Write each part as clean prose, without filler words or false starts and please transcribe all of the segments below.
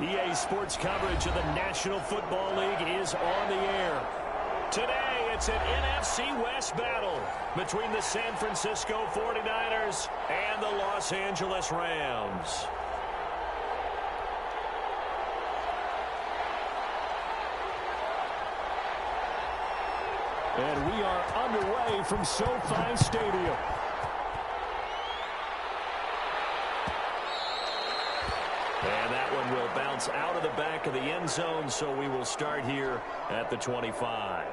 EA Sports coverage of the National Football League is on the air. Today, it's an NFC West battle between the San Francisco 49ers and the Los Angeles Rams. And we are underway from SoFi Stadium. And that one will bounce out of the back of the end zone, so we will start here at the 25.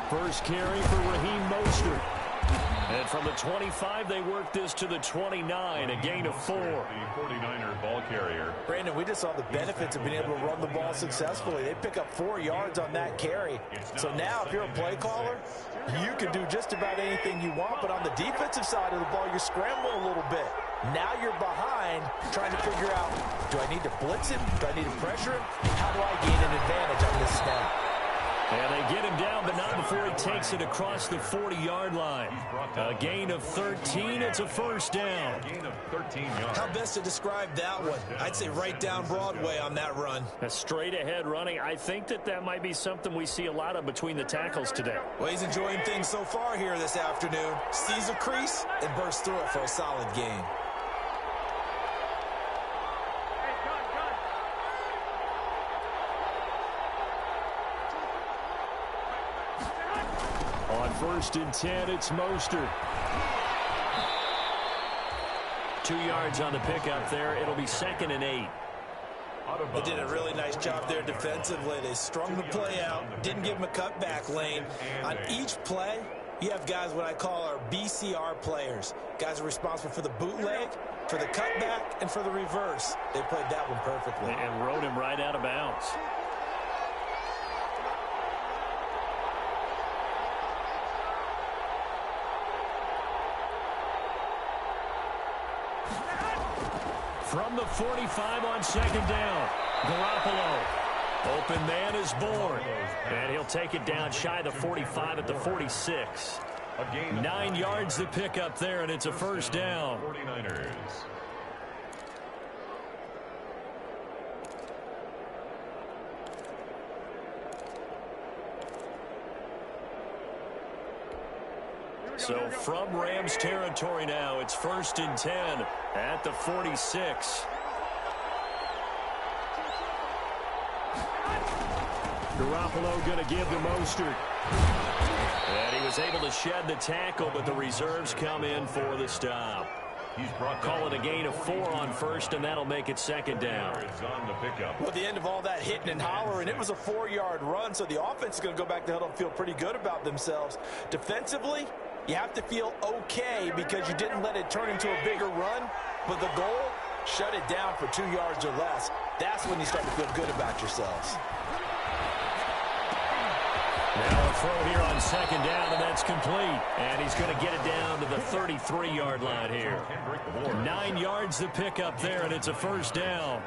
First carry for Raheem Mostert. And from the 25, they work this to the 29, a gain of 4. The 49er ball carrier. Brandon, we just saw the benefits of being able to run the ball successfully. They pick up 4 yards on that carry. So now, if you're a play caller, you can do just about anything you want. But on the defensive side of the ball, you're scrambling a little bit. Now you're behind, trying to figure out, do I need to blitz him? Do I need to pressure him? How do I gain an advantage on this snap? And they get him down, but not before he takes it across the 40-yard line. A gain of 13. It's a first down. Gain of 13 yards. How best to describe that one? I'd say right down Broadway on that run. A straight-ahead running. I think that might be something we see a lot of between the tackles today. Well, he's enjoying things so far here this afternoon. Sees a crease and bursts through it for a solid gain. On 1st and 10, it's Mostert. 2 yards on the pickup there. It'll be 2nd and 8. They did a really nice job there defensively. They strung the play out, didn't give him a cutback lane. On each play, you have guys what I call our BCR players. Guys are responsible for the bootleg, for the cutback, and for the reverse. They played that one perfectly. And rode him right out of bounds. From the 45 on 2nd down, Garoppolo. Open man is born. And he'll take it down shy of the 45 at the 46. 9 yards to pick up there, and it's a first down. 49ers. So from Rams territory now, it's 1st and 10 at the 46. Garoppolo going to give to Mostert. And he was able to shed the tackle, but the reserves come in for the stop. Call it a gain of 4 on 1st, and that'll make it 2nd down. Well, at the end of all that hitting and hollering, it was a 4-yard run, so the offense is going to go back to huddle and feel pretty good about themselves. Defensively, you have to feel okay because you didn't let it turn into a bigger run, but the goal, shut it down for 2 yards or less. That's when you start to feel good about yourselves. Now a throw here on 2nd down, and that's complete. And he's going to get it down to the 33-yard line here. 9 yards to pick up there, and it's a first down.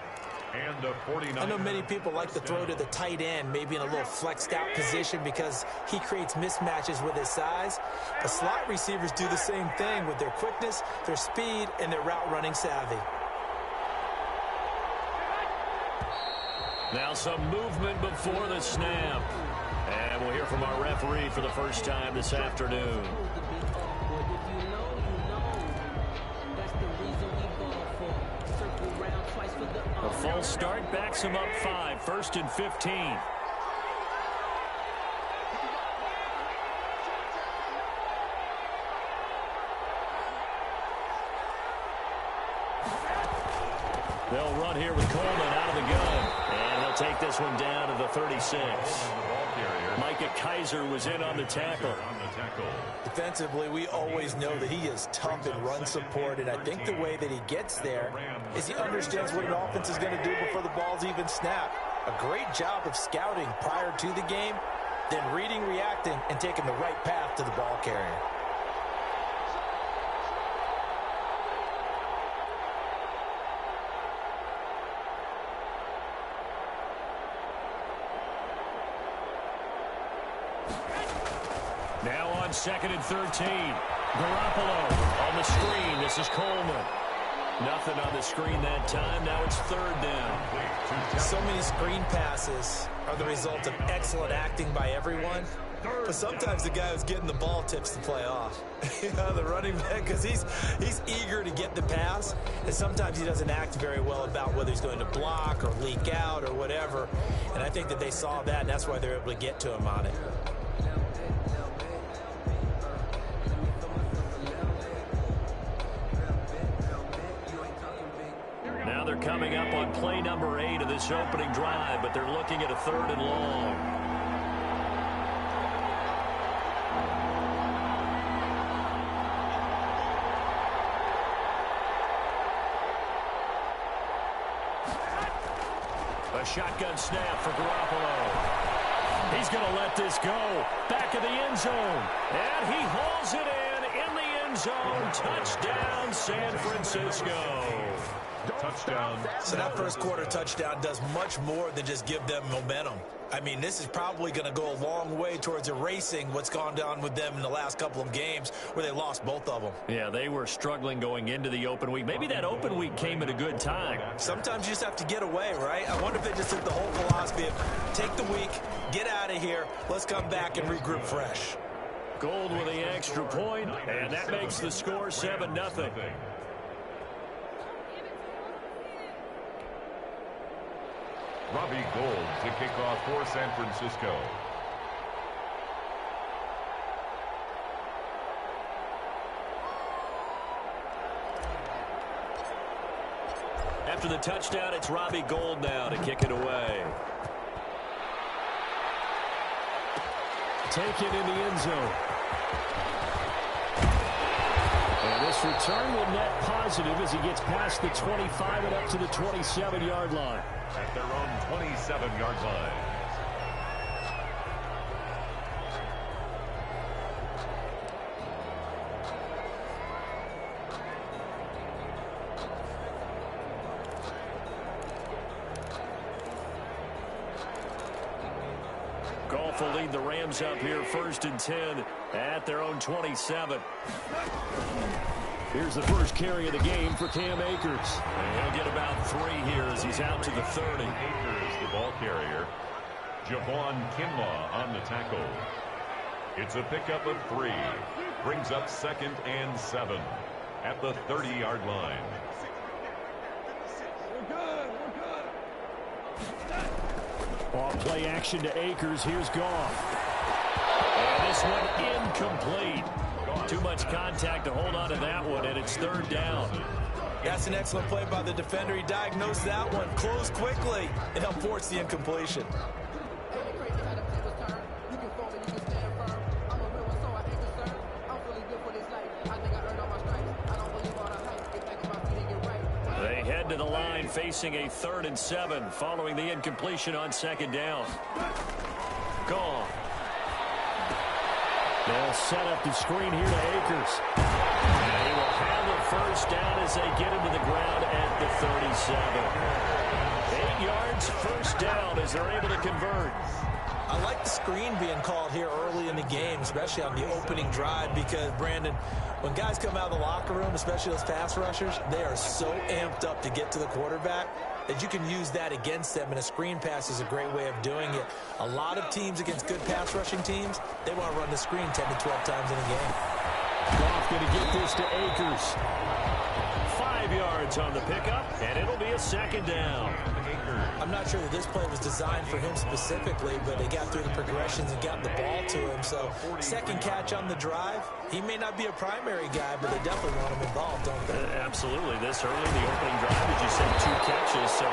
And the 49ers. I know many people like to throw to the tight end, maybe in a little flexed out position because he creates mismatches with his size. The slot receivers do the same thing with their quickness, their speed, and their route running savvy. Now some movement before the snap. And we'll hear from our referee for the first time this afternoon. A false start backs him up 5, 1st and 15. They'll run here with Coleman out of the gun. And he'll take this one down to the 36. Micah Kaiser was in on the tackle. Defensively, we always know that he is tough in run support, and I think the way that he gets there is he understands what an offense is going to do before the ball's even snapped. A great job of scouting prior to the game, then reading, reacting, and taking the right path to the ball carrier. Now on 2nd and 13. Garoppolo on the screen. This is Coleman. Nothing on the screen that time. Now it's 3rd down. So many screen passes are the result of excellent acting by everyone. But sometimes the guy who's getting the ball tips the play off. The running back, because he's eager to get the pass. And sometimes he doesn't act very well about whether he's going to block or leak out or whatever. And I think that they saw that, and that's why they're able to get to him on it. Now they're coming up on play number 8 of this opening drive, but they're looking at a 3rd and long. A shotgun snap for Garoppolo. He's going to let this go. Back of the end zone. And he hauls it in the end zone. Touchdown, San Francisco. Touchdown. So that first quarter touchdown does much more than just give them momentum. I mean, this is probably going to go a long way towards erasing what's gone down with them in the last couple of games where they lost both of them. Yeah, they were struggling going into the open week. Maybe that open week came at a good time. Sometimes you just have to get away, right? I wonder if they just took the whole philosophy of take the week, get out of here, let's come back and regroup fresh. Gold with the extra point, and that makes the score 7-0. Robbie Gould to kick off for San Francisco. After the touchdown, it's Robbie Gould now to kick it away. Taken in the end zone. And this return will net positive as he gets past the 25 and up to the 27-yard line. At their own 27-yard line. Goff will lead the Rams up here 1st and 10 at their own 27. Here's the first carry of the game for Cam Akers. And he'll get about 3 here as he's out to the 30. Akers, the ball carrier. Javon Kinlaw on the tackle. It's a pickup of 3. Brings up 2nd and 7 at the 30-yard line. Off play action to Akers. Here's Goff. And this one incomplete. Too much contact to hold on to that one, and it's 3rd down. That's an excellent play by the defender. He diagnosed that one, closed quickly, and helped force the incompletion. They head to the line facing a 3rd and 7 following the incompletion on 2nd down. Gone. They'll set up the screen here to Akers. And he will have a 1st down as they get him to the ground at the 37. 8 yards, 1st down as they're able to convert. I like the screen being called here early in the game, especially on the opening drive, because, Brandon, when guys come out of the locker room, especially those pass rushers, they are so amped up to get to the quarterback that you can use that against them, and a screen pass is a great way of doing it. A lot of teams against good pass rushing teams, they want to run the screen 10 to 12 times in a game. Goff going to get this to Akers. 5 yards on the pickup, and it'll be a 2nd down. I'm not sure that this play was designed for him specifically, but they got through the progressions and got the ball to him. So 2nd catch on the drive. He may not be a primary guy, but they definitely want him involved, don't they? Absolutely. This early in the opening drive, as you said, 2 catches. So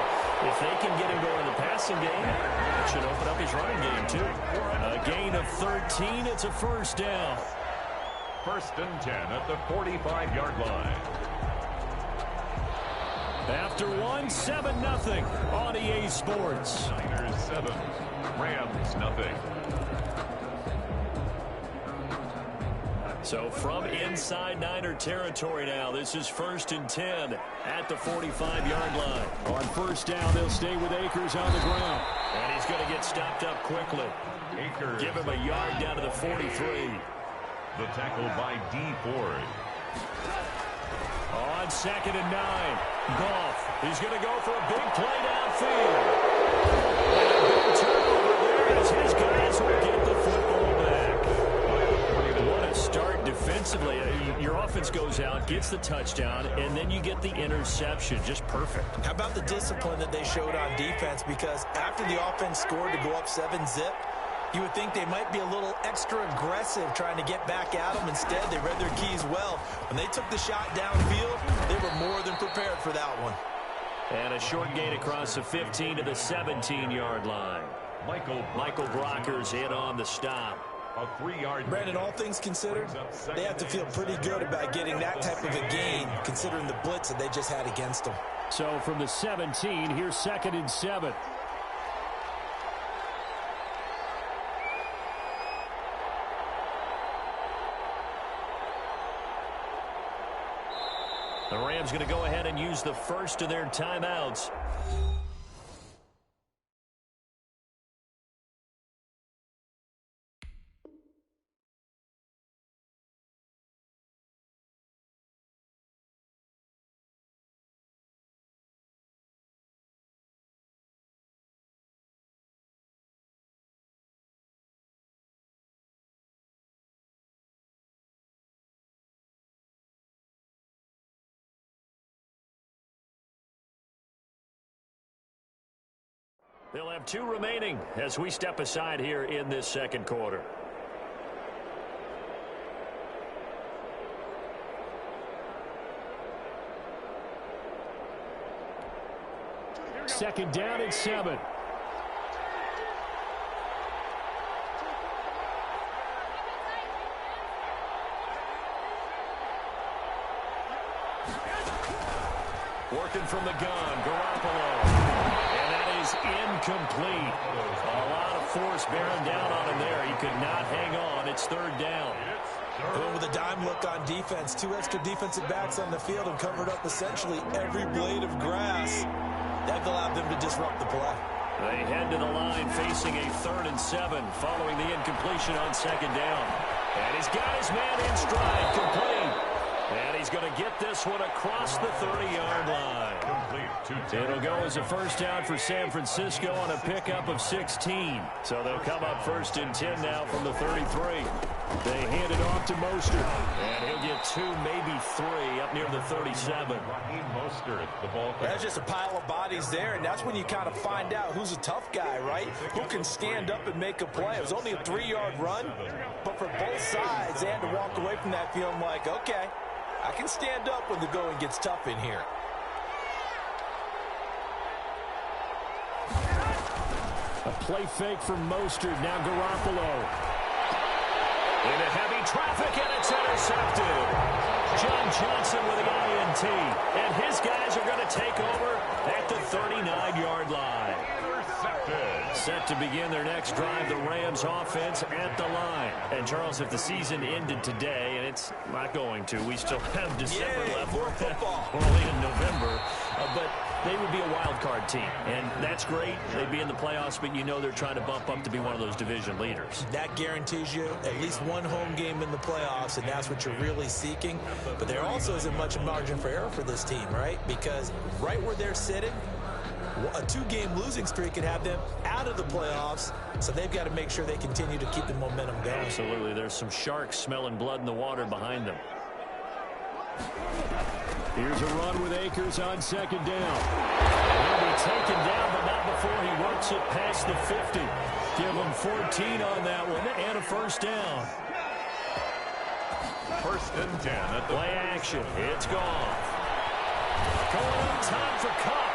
if they can get him going in the passing game, it should open up his running game, too. A gain of 13. It's a 1st down. 1st and 10 at the 45-yard line. After 7-0 on EA Sports. Niners 7, Rams 0. So from inside Niner territory now, this is 1st and 10 at the 45-yard line. On first down, they'll stay with Akers on the ground. And he's going to get stopped up quickly. Akers. Give him a yard down to the 43. The tackle by D. Ford. On 2nd and 9, Goff. He's going to go for a big play downfield. And a big turnover there as his guys will get the football back. What a start defensively. Your offense goes out, gets the touchdown, and then you get the interception. Just perfect. How about the discipline that they showed on defense? Because after the offense scored to go up 7-zip, you would think they might be a little extra aggressive trying to get back at them. Instead, they read their keys well. When they took the shot downfield, they were more than prepared for that one. And a short gain across the 15 to the 17-yard line. Michael Brocker's in on the stop. A 3-yard. Brandon, all things considered, they have to feel pretty good about getting that type of a gain, considering the blitz that they just had against them. So from the 17, here's 2nd and 7. The Rams going to go ahead and use the first of their timeouts. They'll have 2 remaining as we step aside here in this second quarter. Second down and 7. Working from the gun, Garoppolo. Incomplete. A lot of force bearing down on him there. He could not hang on. It's 3rd down. Going with a dime look on defense. 2 extra defensive backs on the field and covered up essentially every blade of grass. That allowed them to disrupt the play. They head to the line facing a 3rd and 7 following the incompletion on 2nd down. And he's got his man in stride, complete. And he's going to get this one across the 30-yard line. It'll go as a first down for San Francisco on a pickup of 16. So they'll come up 1st and 10 now from the 33. They hand it off to Mostert. And he'll get 2, maybe 3 up near the 37. That's just a pile of bodies there, and that's when you kind of find out who's a tough guy, right? Who can stand up and make a play. It was only a 3-yard run, but for both sides, they had to walk away from that feeling like, okay, I can stand up when the going gets tough in here. A play fake from Mostert. Now Garoppolo. Into heavy traffic, and it's intercepted. John Johnson with the INT. And his guys are going to take over at the 39-yard line. Set to begin their next drive, the Rams offense at the line. And, Charles, if the season ended today, and it's not going to, we still have December left. More football. We're only in November. But they would be a wild card team. And that's great. They'd be in the playoffs, but you know they're trying to bump up to be one of those division leaders. That guarantees you at least one home game in the playoffs, and that's what you're really seeking. But there also isn't much margin for error for this team, right? Because right where they're sitting, a 2-game losing streak could have them out of the playoffs, so they've got to make sure they continue to keep the momentum going. Absolutely. There's some sharks smelling blood in the water behind them. Here's a run with Akers on 2nd down. He'll be taken down, but not before he works it past the 50. Give him 14 on that one and a first down. 1st and 10 at the play action. It's gone. Going on time for Cup.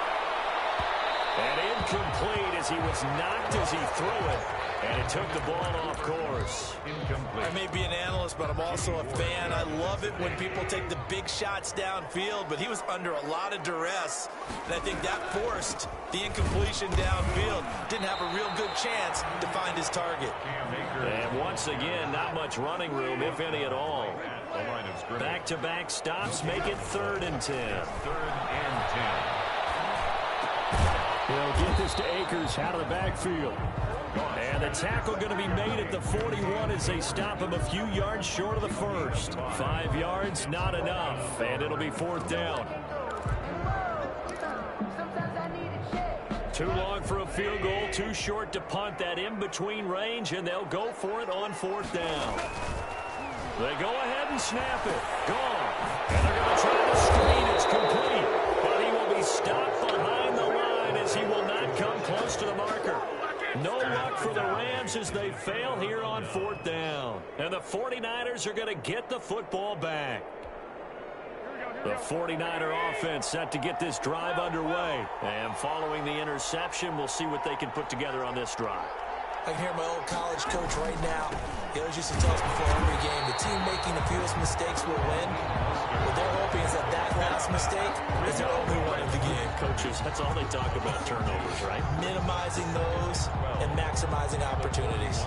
And incomplete as he was knocked as he threw it. And it took the ball off course. I may be an analyst, but I'm also a fan. I love it when people take the big shots downfield, but he was under a lot of duress, and I think that forced the incompletion downfield. Didn't have a real good chance to find his target. And once again, not much running room, if any at all. Back-to-back stops make it 3rd and 10. 3rd and 10. They'll get this to Akers out of the backfield. And the tackle going to be made at the 41 as they stop him a few yards short of the first. 5 yards, not enough, and it'll be 4th down. Too long for a field goal, too short to punt. That in-between range, and they'll go for it on 4th down. They go ahead and snap it. Gone. And they're going to try to screen. It's complete. But he will be stopped behind the line as he will not come close to the marker. No luck for the Rams as they fail here on 4th down. And the 49ers are going to get the football back. The 49er offense set to get this drive underway. And following the interception, we'll see what they can put together on this drive. I can hear my old college coach right now. He always used to tell us before every game, the team making the fewest mistakes will win. What they're hoping is that last mistake is their only one of the game. Coaches, that's all they talk about, turnovers, right? Minimizing those and maximizing opportunities.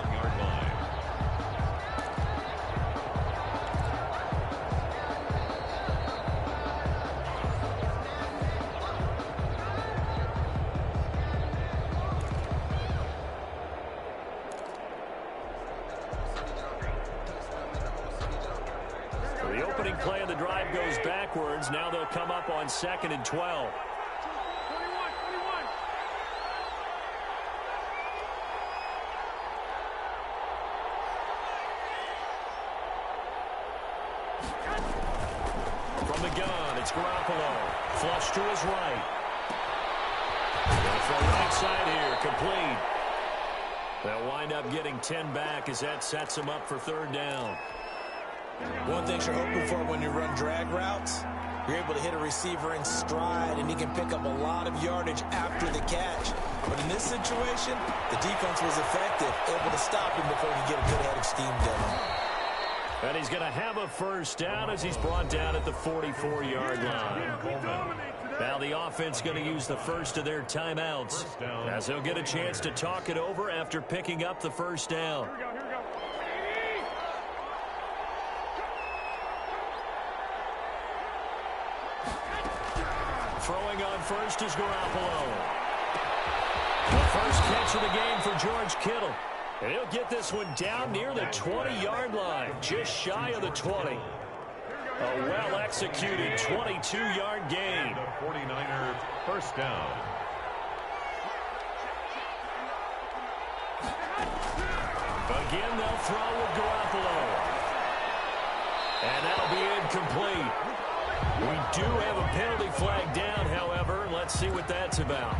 The opening play of the drive goes backwards. Now they'll come up on 2nd and 12. From the gun, it's Garoppolo. Flush to his right. From right side here, complete. They'll wind up getting 10 back as that sets them up for 3rd down. One thing you're hoping for when you run drag routes, you're able to hit a receiver in stride, and he can pick up a lot of yardage after the catch. But in this situation, the defense was effective, able to stop him before he could get a good head of steam going. And he's going to have a 1st down as he's brought down at the 44-yard line. Now the offense going to use the first of their timeouts as they'll get a chance to talk it over after picking up the 1st down. Throwing on first is Garoppolo. The first catch of the game for George Kittle. And he'll get this one down near the 20-yard line, just shy of the 20. A well-executed 22-yard gain. The 49ers 1st down. Again, they'll throw with Garoppolo. And that'll be incomplete. We do have a penalty flag down, however. Let's see what that's about.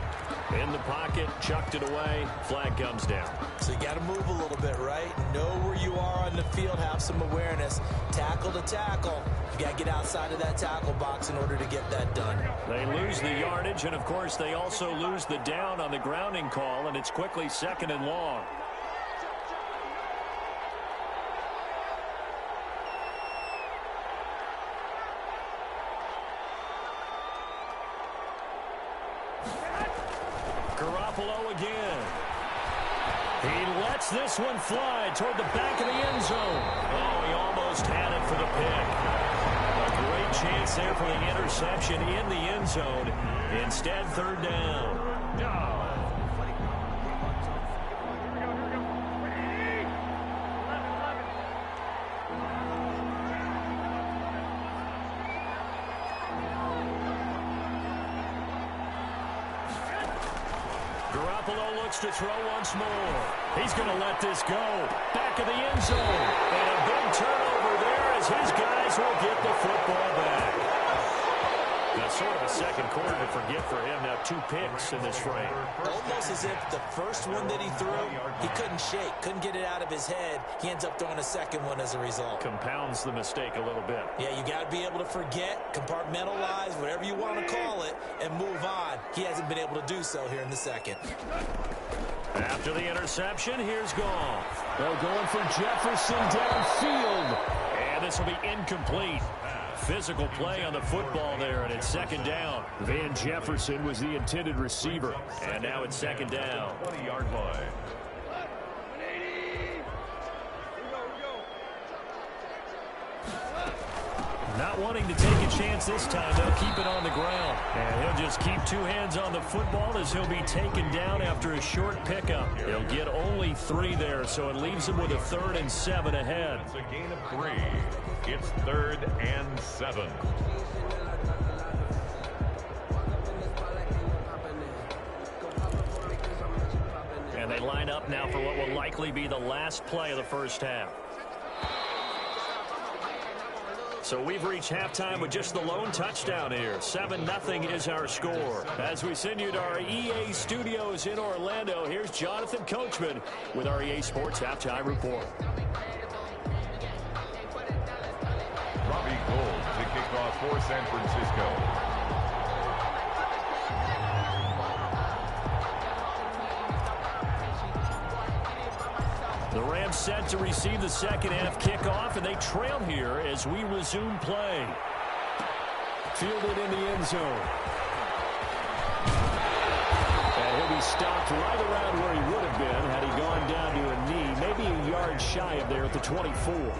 In the pocket, chucked it away. Flag comes down. So you got to move a little bit, right? Know where you are on the field. Have some awareness. Tackle to tackle. You got to get outside of that tackle box in order to get that done. They lose the yardage, and, of course, they also lose the down on the grounding call, and it's quickly 2nd and long. Garoppolo again. He lets this one fly toward the back of the end zone. Oh, he almost had it for the pick. A great chance there for the interception in the end zone. Instead, 3rd down. Garoppolo looks to throw once more. He's going to let this go. Back of the end zone. And a big turnover there as his guys will get the football back. Now, sort of a second quarter to forget for him. Now 2 picks in this frame. Almost as if the first one that he threw, he couldn't shake, couldn't get it out of his head. He ends up throwing a second one as a result. Compounds the mistake a little bit. Yeah, you got to be able to forget, compartmentalize, whatever you want to call it, and move on. He hasn't been able to do so here in the second. After the interception, here's Goff. They're going for Jefferson downfield. And this will be incomplete. physical play on the football there, and it's second down. Van Jefferson was the intended receiver. And now it's second down. 20-yard line. Not wanting to take a chance this time, they'll keep it on the ground. And he'll just keep two hands on the football as he'll be taken down after a short pickup. He'll get only 3 there, so it leaves him with a 3rd and 7 ahead. It's a gain of 3. It's 3rd and 7. And they line up now for what will likely be the last play of the first half. So we've reached halftime with just the lone touchdown here. 7-0 is our score. As we send you to our EA studios in Orlando, here's Jonathan Coachman with our EA Sports Halftime Report. Robbie Gould to kick off for San Francisco. The Rams set to receive the second half kickoff, and they trail here as we resume play. Fielded in the end zone. And he'll be stopped right around where he would have been had he gone down to a knee, maybe a yard shy of there at the 24.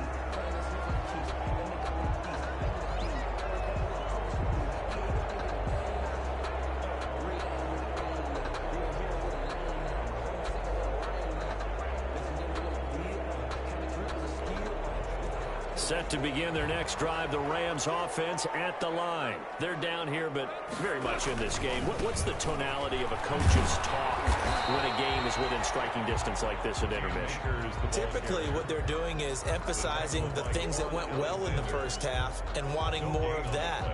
Set to begin their next drive, the Rams offense at the line. They're down here, but very much in this game. What's the tonality of a coach's talk when a game is within striking distance like this at intermission? Typically, what they're doing is emphasizing the things that went well in the first half and wanting more of that.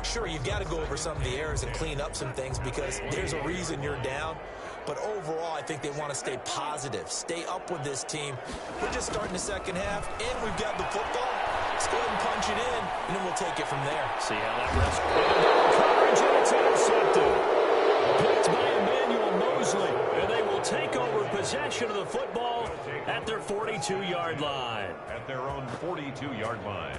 Sure, you've got to go over some of the errors and clean up some things because there's a reason you're down. But overall, I think they want to stay positive, stay up with this team. We're just starting the second half, and we've got the football. Let's go ahead and punch it in, and then we'll take it from there. See how that rests. Coverage, and it's intercepted. Picked by Emmanuel Mosley, and they will take over possession of the football at their 42-yard line. At their own 42-yard line.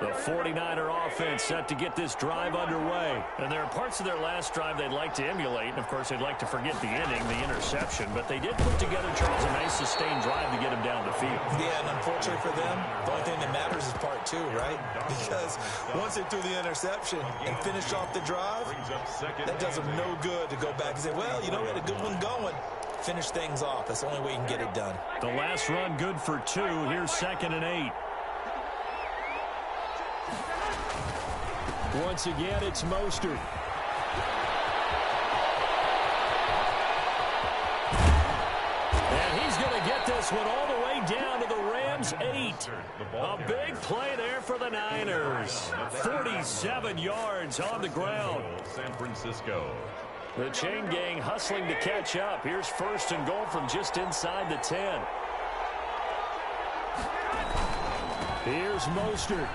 The 49er offense set to get this drive underway. And there are parts of their last drive they'd like to emulate. And, of course, they'd like to forget the inning, the interception. But they did put together, Charles, a nice sustained drive to get him down the field. Yeah, and unfortunately for them, the only thing that matters is part 2, right? Because once they threw the interception and finished off the drive, that does them no good to go back and say, well, you know, we had a good one going. Finish things off. That's the only way you can get it done. The last run good for 2. Here's 2nd and 8. Once again, it's Mostert. And he's going to get this one all the way down to the Rams' 8. A big play there for the Niners. 47 yards on the ground. San Francisco. The chain gang hustling to catch up. Here's 1st and goal from just inside the 10. Here's Mostert.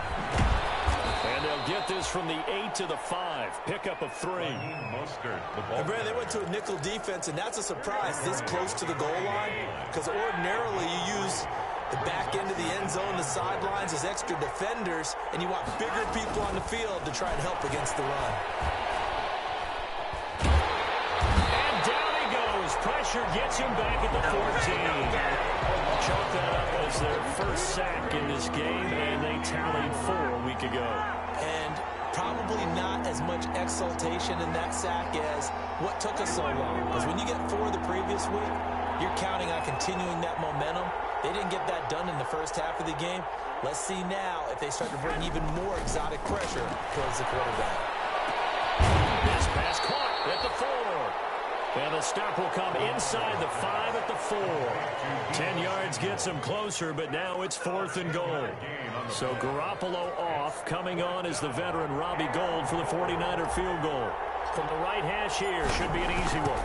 And they'll get this from the 8 to the 5. Pickup of 3. And Brad, they went to a nickel defense, and that's a surprise this close to the goal line. Because ordinarily you use the back end of the end zone, the sidelines as extra defenders, and you want bigger people on the field to try and help against the run. And down he goes. Pressure gets him back at the 14. Chalk that up as their first sack in this game, and they tallied 4 a week ago. And probably not as much exultation in that sack as what took us so long. Because when you get 4 the previous week, you're counting on continuing that momentum. They didn't get that done in the first half of the game. Let's see now if they start to bring even more exotic pressure towards the quarterback. This pass caught at the 4. And the stop will come inside the 5 at the 4. 10 yards gets him closer, but now it's 4th and goal. So Garoppolo off. Coming on is the veteran Robbie Gould for the 49er field goal. From the right hash here, should be an easy one.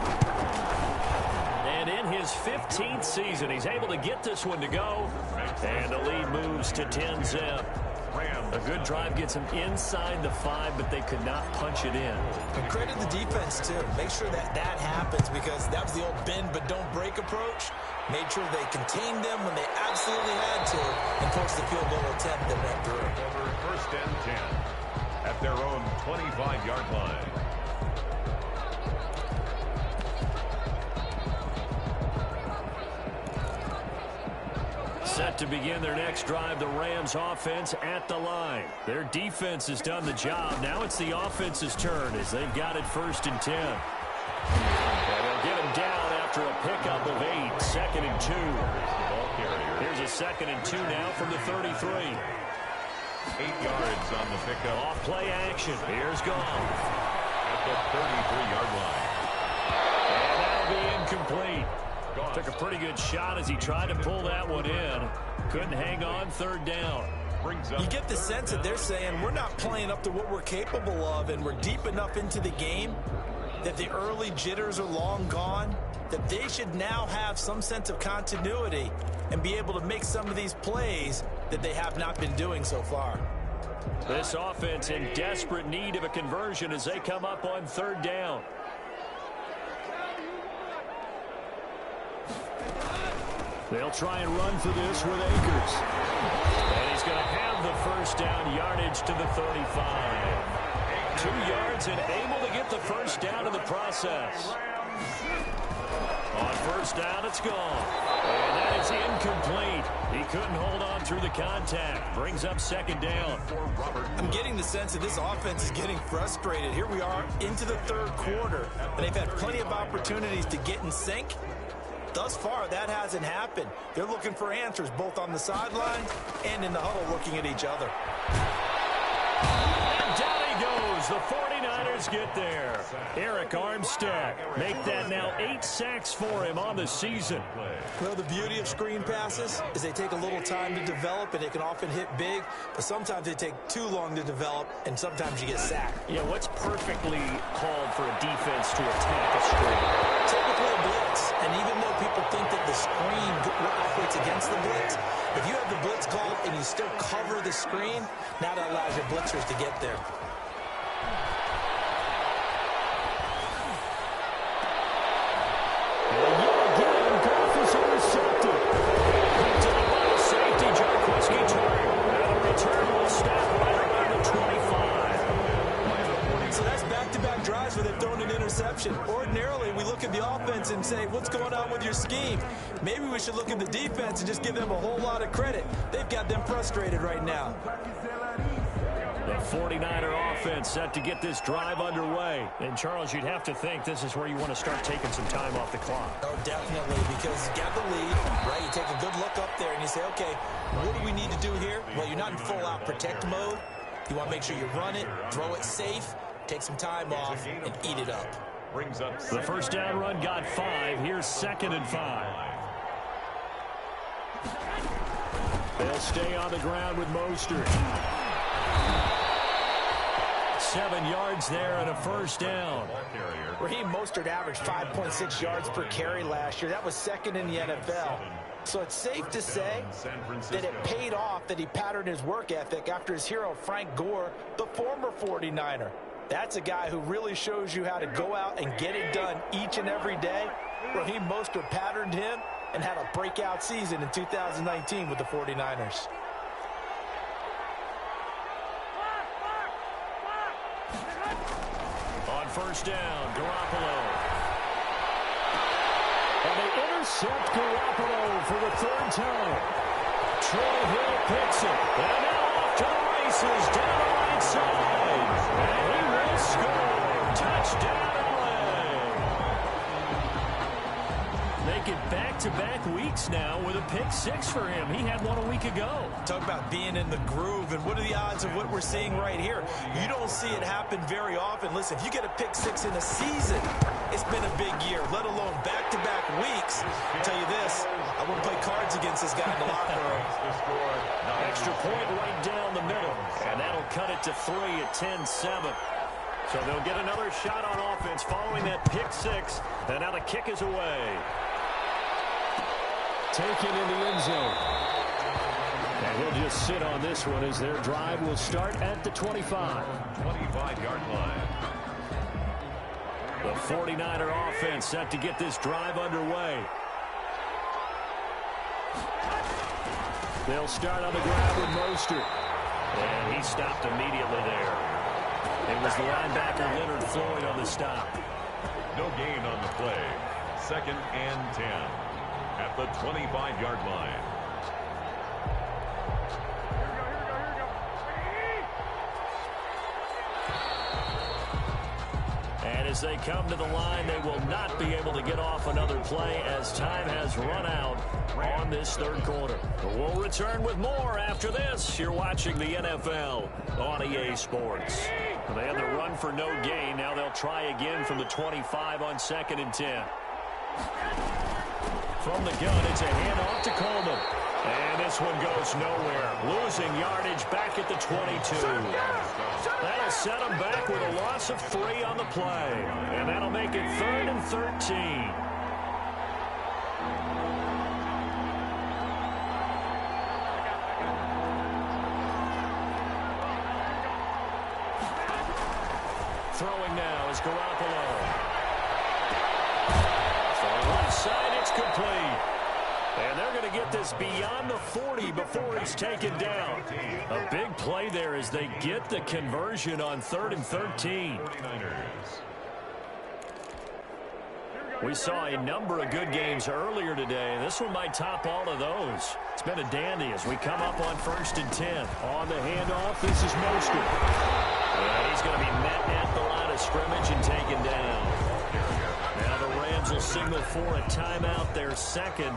And in his 15th season, he's able to get this one to go. And the lead moves to 10-zip. A good drive gets them inside the 5, but they could not punch it in. And credit the defense, too. Make sure that happens, because that was the old bend but don't break approach. Made sure they contained them when they absolutely had to and forced the field goal attempt that went through. Over 1st and 10 at their own 25-yard line. Set to begin their next drive, the Rams offense at the line. Their defense has done the job. Now it's the offense's turn as they've got it 1st and 10. And they'll get him down after a pickup of 8, 2nd and 2. Here's a 2nd and 2 now from the 33. 8 yards on the pickup. Off play action. Here's Goff. At the 33-yard line. And that'll be incomplete. Took a pretty good shot as he tried to pull that one in. Couldn't hang on 3rd down. You get the sense that they're saying we're not playing up to what we're capable of, and we're deep enough into the game that the early jitters are long gone, that they should now have some sense of continuity and be able to make some of these plays that they have not been doing so far. This offense in desperate need of a conversion as they come up on 3rd down. They'll try and run for this with Akers. And he's going to have the 1st down yardage to the 35. 2 yards and able to get the 1st down in the process. On 1st down, it's gone. And that is incomplete. He couldn't hold on through the contact. Brings up 2nd down. I'm getting the sense that this offense is getting frustrated. Here we are into the 3rd quarter, and they've had plenty of opportunities to get in sync. Thus far, that hasn't happened. They're looking for answers both on the sideline and in the huddle looking at each other. And down he goes. The 49ers get there. Eric Armstead make that now 8 sacks for him on the season. Well, the beauty of screen passes is they take a little time to develop, and they can often hit big, but sometimes they take too long to develop, and sometimes you get sacked. Yeah, what's perfectly called for a defense to attack a screen? Typically a blitz, and even though people think that the screen operates against the blitz, if you have the blitz called and you still cover the screen, now that allows your blitzers to get there. Ordinarily, we look at the offense and say, what's going on with your scheme? Maybe we should look at the defense and just give them a whole lot of credit. They've got them frustrated right now. The 49er offense set to get this drive underway. And, Charles, you'd have to think this is where you want to start taking some time off the clock. Oh, definitely, because you got the lead, right? You take a good look up there and you say, okay, what do we need to do here? Well, you're not in full-out protect mode. You want to make sure you run it, throw it safe, take some time off, and eat it up. Brings up the 1st down run got 5. Here's 2nd and 5. They'll stay on the ground with Mostert. 7 yards there and a 1st down. Raheem Mostert averaged 5.6 yards per carry last year. That was 2nd in the NFL. So it's safe to say that it paid off that he patterned his work ethic after his hero Frank Gore, the former 49er. That's a guy who really shows you how to go out and get it done each and every day. Raheem Mostert patterned him and had a breakout season in 2019 with the 49ers. On 1st down, Garoppolo. And they intercept Garoppolo for the 3rd time. Troy Hill picks it. And now off to the races down the right side. And he will score. Touchdown, LA. Make it back-to-back weeks now with a pick-6 for him. He had one a week ago. Talk about being in the groove, and what are the odds of what we're seeing right here? You don't see it happen very often. Listen, if you get a pick-6 in a season, it's been a big year, let alone back-to-back weeks. I'll tell you this, I wouldn't play cards against this guy in the locker room. Extra point right down the middle, and that'll cut it to 3 at 10-7. So they'll get another shot on offense following that pick-6, and now the kick is away. Taken in the end zone. And he'll just sit on this one as their drive will start at the 25. 25-yard line. The 49er offense set to get this drive underway. They'll start on the ground with Mostert. And he stopped immediately there. It was the linebacker Leonard Floyd on the stop. No gain on the play. 2nd and 10 at the 25-yard line. And as they come to the line, they will not be able to get off another play as time has run out on this third quarter. We'll return with more after this. You're watching the NFL on EA Sports. They had the run for no gain. Now they'll try again from the 25 on 2nd and 10. From the gun, it's a handoff to Coleman. And this one goes nowhere. Losing yardage back at the 22. That'll set them back with a loss of 3 on the play. And that'll make it 3rd and 13. Throwing now is Garoppolo. For left side, it's complete. And they're going to get this beyond the 40 before he's taken down. A big play there as they get the conversion on 3rd and 13. We saw a number of good games earlier today. This one might top all of those. It's been a dandy as we come up on 1st and 10. On the handoff, this is Mostert. And he's going to be met at the line of scrimmage and taken down. Now the Rams will signal for a timeout, their second.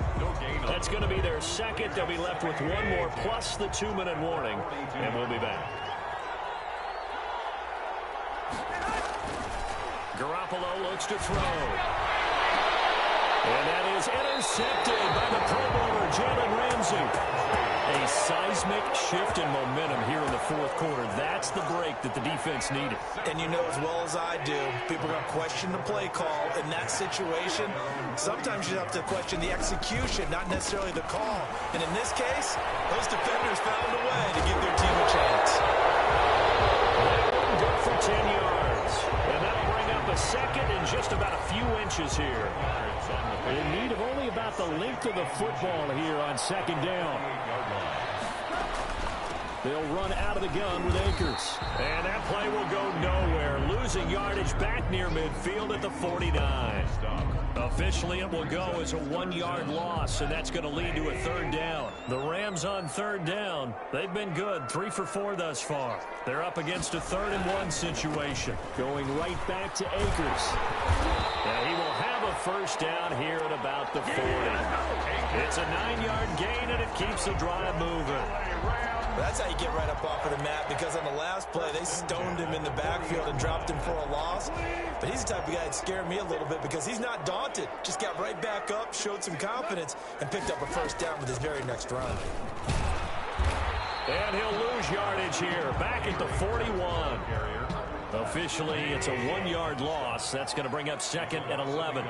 That's going to be their second. They'll be left with one more plus the 2-minute warning. And we'll be back. Garoppolo looks to throw. And that is intercepted by the Pro Bowler, Jalen Ramsey. A seismic shift in momentum here in the 4th quarter. That's the break that the defense needed. And you know as well as I do, people are going to question the play call in that situation. Sometimes you have to question the execution, not necessarily the call. And in this case, those defenders found a way to give their team a chance. Good for 10 yards. And that'll bring up a second and just about a few inches here. In need of only about the length of the football here on 2nd down. They'll run out of the gun with Akers. And that play will go nowhere. Losing yardage back near midfield at the 49. Officially, it will go as a 1-yard loss, and that's going to lead to a 3rd down. The Rams on 3rd down. They've been good, 3 for 4 thus far. They're up against a 3rd and 1 situation. Going right back to Akers. And he will have a 1st down here at about the 40. It's a 9-yard gain, and it keeps the drive moving. That's how you get right up off of the mat, because on the last play, they stoned him in the backfield and dropped him for a loss. But he's the type of guy that scared me a little bit because he's not daunted. Just got right back up, showed some confidence, and picked up a 1st down with his very next run. And he'll lose yardage here, back at the 41. Officially, it's a 1-yard loss. That's going to bring up 2nd and 11.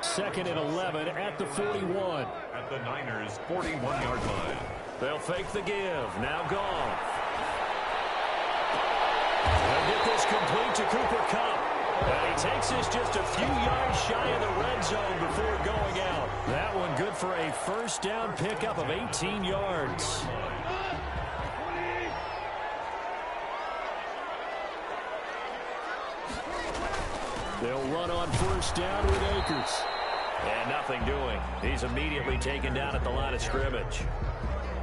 2nd and 11 at the 41. At the Niners' 41-yard line. They'll fake the give. Now Goff. They'll get this complete to Cooper Kupp. And he takes this just a few yards shy of the red zone before going out. That one good for a 1st down pickup of 18 yards. They'll run on 1st down with Akers. And nothing doing. He's immediately taken down at the line of scrimmage.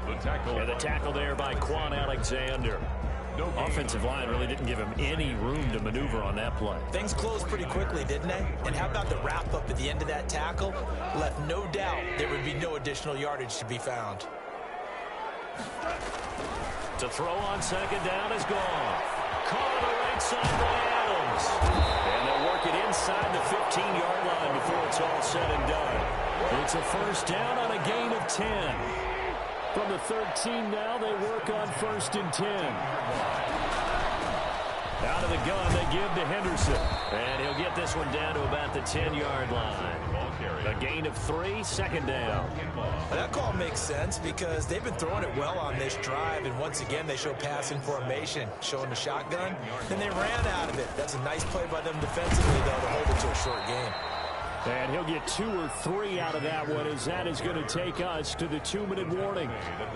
And the tackle there by Quan Alexander. Offensive line really didn't give him any room to maneuver on that play. Things closed pretty quickly, didn't they? And how about the wrap-up at the end of that tackle? Left no doubt there would be no additional yardage to be found. To throw on 2nd down is gone. Caught on the right side by Adams. And they'll work it inside the 15-yard line before it's all said and done. It's a 1st down on a gain of 10. From the 13 now, they work on 1st and 10. Out of the gun, they give to Henderson. And he'll get this one down to about the 10-yard line. A gain of 3, 2nd down. That call makes sense because they've been throwing it well on this drive, and once again they show passing formation, showing the shotgun, and they ran out of it. That's a nice play by them defensively, though, to hold it to a short game. And he'll get 2 or 3 out of that one, as that is going to take us to the 2-minute warning.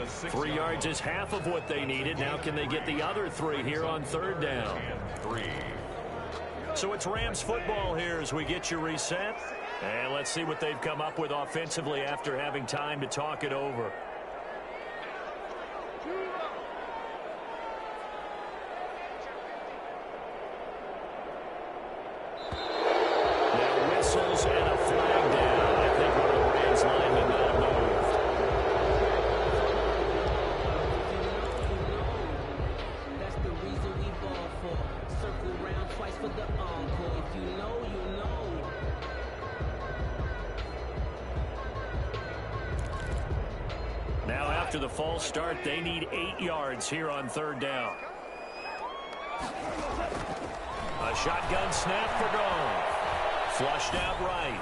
3 yards is half of what they needed. Now can they get the other 3 here on third down? 3. So it's Rams football here as we get you reset. And let's see what they've come up with offensively after having time to talk it over. Whistles and a flag down. I think one of the Rams linemen might have moved. That's the reason we ball for. Circle round twice for the encore. If you know, you know. Now after the false start, they need 8 yards here on third down. A shotgun snap for goal. Flushed out right.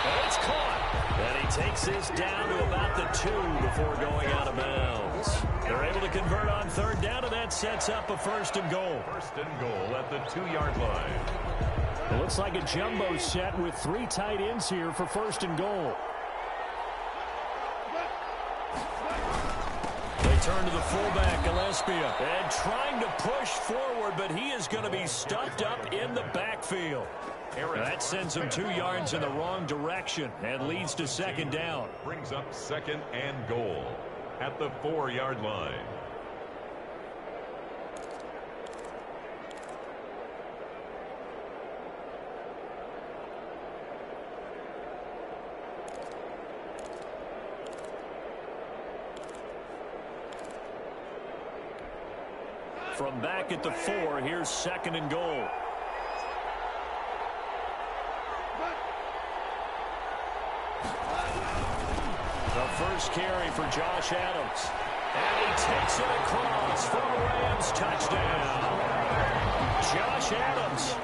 And it's caught. And he takes this down to about the 2 before going out of bounds. They're able to convert on third down, and that sets up a 1st and goal. 1st and goal at the 2-yard line. It looks like a jumbo set with 3 tight ends here for 1st and goal. They turn to the fullback, Gillespie, and trying to push forward, but he is going to be stuffed up in the backfield. That sends him 2 yards in the wrong direction and leads to 2nd down. Brings up 2nd and goal at the 4-yard line. From back at the 4, here's 2nd and goal. The first carry for Josh Adams. And he takes it across for the Rams touchdown. Josh Adams,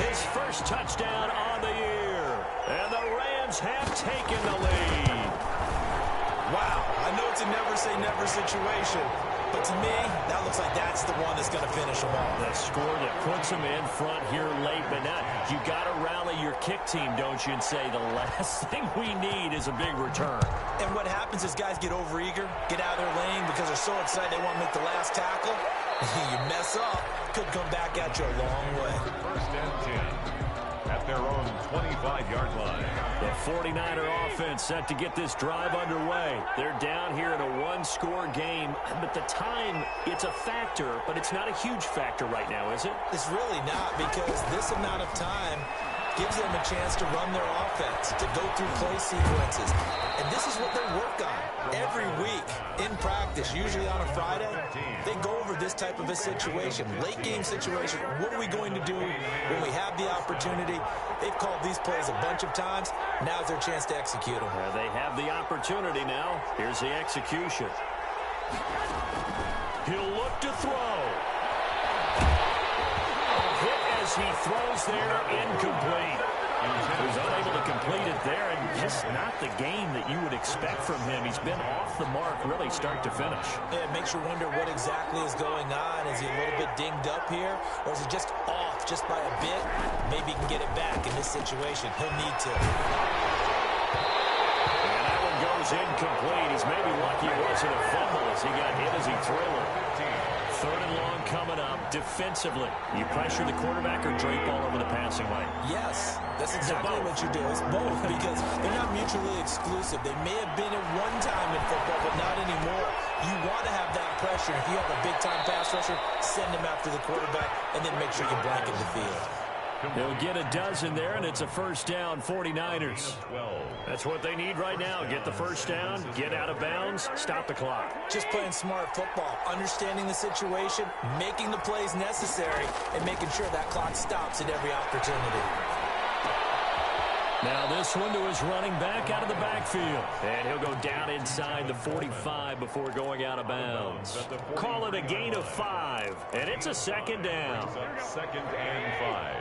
his first touchdown on the year. And the Rams have taken the lead. Wow, I know it's a never-say-never situation, but to me, that looks like that's the one that's going to finish them off. The score that puts them in front here late, but now you got to rally your kick team, don't you, and say the last thing we need is a big return. And what happens is guys get overeager, get out of their lane because they're so excited they want to make the last tackle. You mess up, could come back at you a long way. 1st and 10 at their own 25-yard line. The 49er offense set to get this drive underway. They're down here in a 1-score game, but the time, it's a factor, but it's not a huge factor right now, is it? It's really not, because this amount of time gives them a chance to run their offense, to go through play sequences. And this is what they work on every week in practice, usually on a Friday. They go over this type of a situation, late game situation. What are we going to do when we have the opportunity? They've called these plays a bunch of times. Now's their chance to execute them. They have the opportunity now. Here's the execution. He'll look to throw. A hit as he throws there, incomplete. He's unable to complete it there, and just not the game that you would expect from him. He's been off the mark really start to finish. Yeah, it makes you wonder what exactly is going on. Is he a little bit dinged up here, or is he just off just by a bit? Maybe he can get it back in this situation. He'll need to. And that one goes incomplete. He's maybe lucky it wasn't a fumble as he got hit as he threw it. 3rd and long coming up defensively. You pressure the quarterback or drape all over the passing lane? Yes, that's exactly what you do. It's both because they're not mutually exclusive. They may have been at one time in football, but not anymore. You want to have that pressure. If you have a big-time pass rusher, send him after the quarterback and then make sure you blanket the field. They'll get a dozen there, and it's a 1st down, 49ers. That's what they need right now. Get the 1st down, get out of bounds, stop the clock. Just playing smart football, understanding the situation, making the plays necessary, and making sure that clock stops at every opportunity. Now this one to his running back out of the backfield. And he'll go down inside the 45 before going out of bounds. Call it a gain of 5, and it's a 2nd down. 2nd and 5.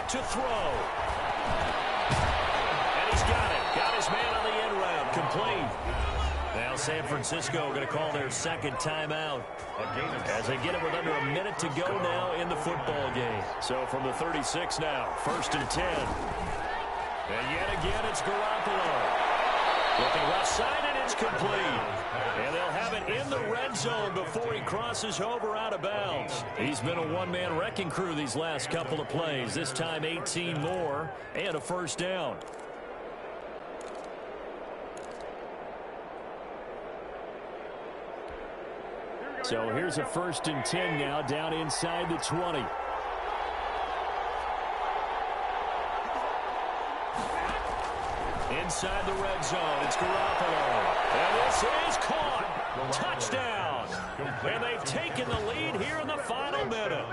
to throw. And he's got it. Got his man on the end round. Complete. Now San Francisco going to call their second timeout as they get it with under a minute to go now in the football game. So from the 36 now, 1st and 10. And yet again, it's Garoppolo. Looking left side, and it's complete. And they'll have it in the red zone before he crosses over out of bounds. He's been a one-man wrecking crew these last couple of plays. This time 18 more and a first down. So here's a 1st and 10 now down inside the 20. Inside the red zone, it's Garoppolo. And this is caught. Touchdown. And they've taken the lead here in the final minute.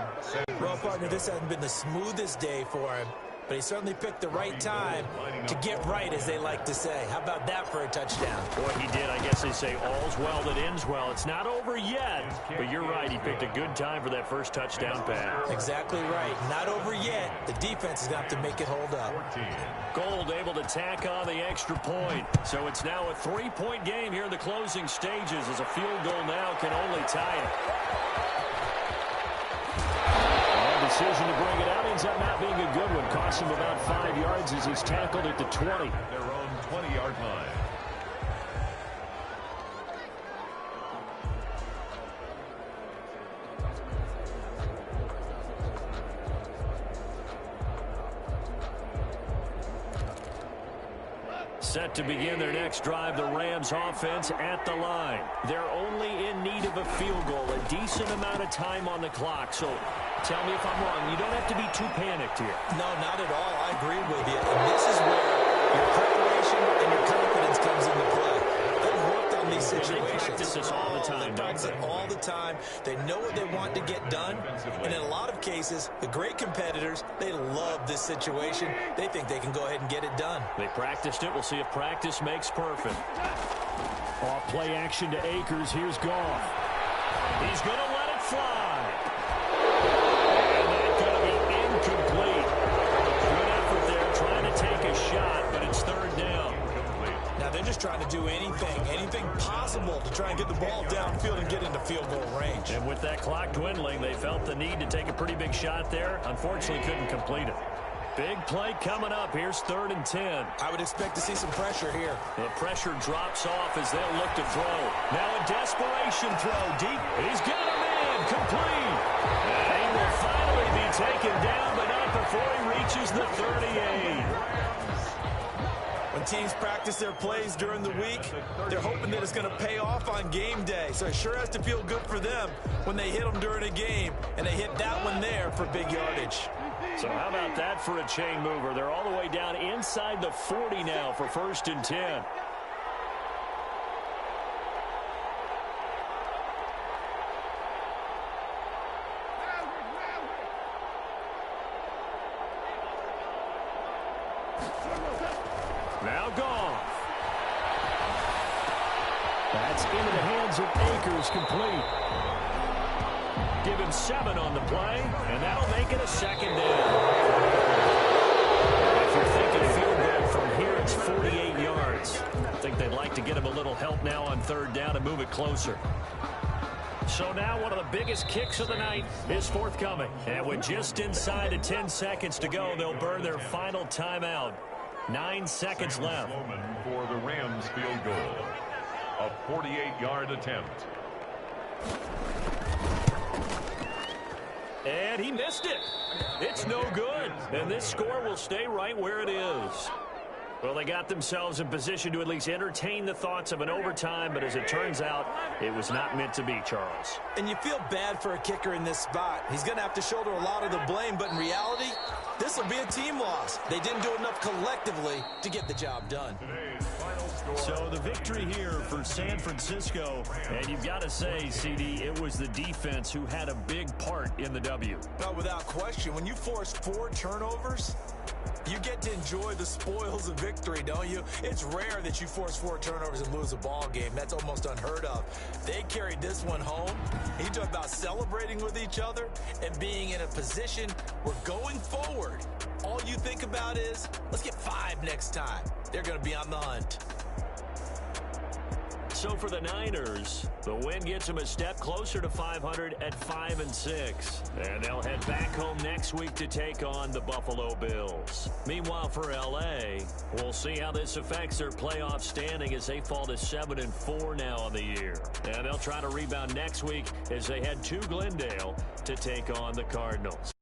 Well, partner, this hasn't been the smoothest day for him, but he certainly picked the right time to get right, as they like to say. How about that for a touchdown? Boy, he did. I guess they say all's well that ends well. It's not over yet, but you're right. He picked a good time for that first touchdown pass. Exactly right. Not over yet. The defense is going to have to make it hold up. Gold able to tack on the extra point. So it's now a 3-point game here in the closing stages, as a field goal now can only tie it. Decision to bring it out ends up not being a good one. Costs him about 5 yards as he's tackled at the 20. Their own 20-yard line. Set to begin their next drive, the Rams offense at the line. They're only in need of a field goal, a decent amount of time on the clock. So tell me if I'm wrong. You don't have to be too panicked here. No, not at all. I agree with you. And this is where your preparation and your confidence comes into play. They've worked on these situations. They practice this all the time. They practice it all the time. They know what they want to get done. And in a lot of cases, the great competitors, they love this situation. They think they can go ahead and get it done. They practiced it. We'll see if practice makes perfect. Off play action to Akers. Here's Goff. He's going to let it fly. And that's going to be incomplete. Good effort there, trying to take a shot, but it's 3rd down. Now they're just trying to do anything possible to try and get the ball downfield and get into field goal range. And with that clock dwindling, they felt the need to take a pretty big shot there. Unfortunately, couldn't complete it. Big play coming up. Here's 3rd and 10. I would expect to see some pressure here. The pressure drops off as they'll look to throw. Now a desperation throw deep. He's got a man complete. And he will finally be taken down, but not before he reaches the 38. When teams practice their plays during the week, they're hoping that it's going to pay off on game day. So it sure has to feel good for them when they hit them during a game, and they hit that one there for big yardage. So how about that for a chain mover? They're all the way down inside the 40 now for 1st and 10. Now Goff. That's into the hands of Akers, complete. Give him 7 on the play, and that'll make it a 2nd down. If you're thinking field goal from here, it's 48 yards. I think they'd like to get him a little help now on 3rd down and move it closer. So now one of the biggest kicks of the night is forthcoming. And with just inside of 10 seconds to go, they'll burn their final timeout. 9 seconds left. For the Rams field goal. A 48-yard attempt. And he missed it. It's no good. And this score will stay right where it is. Well, they got themselves in position to at least entertain the thoughts of an overtime, but as it turns out, it was not meant to be, Charles. And you feel bad for a kicker in this spot. He's going to have to shoulder a lot of the blame, but in reality, this will be a team loss. They didn't do enough collectively to get the job done. So the victory here for San Francisco, and you've got to say, CD, it was the defense who had a big part in the W. No, without question. When you force 4 turnovers, you get to enjoy the spoils of victory, don't you? It's rare that you force 4 turnovers and lose a ball game. That's almost unheard of. They carried this one home. You talk about celebrating with each other and being in a position where going forward, all you think about is, let's get 5 next time. They're going to be on the hunt. So for the Niners, the win gets them a step closer to 500 at 5-6. And they'll head back home next week to take on the Buffalo Bills. Meanwhile, for L.A., we'll see how this affects their playoff standing as they fall to 7-4 now on the year. And they'll try to rebound next week as they head to Glendale to take on the Cardinals.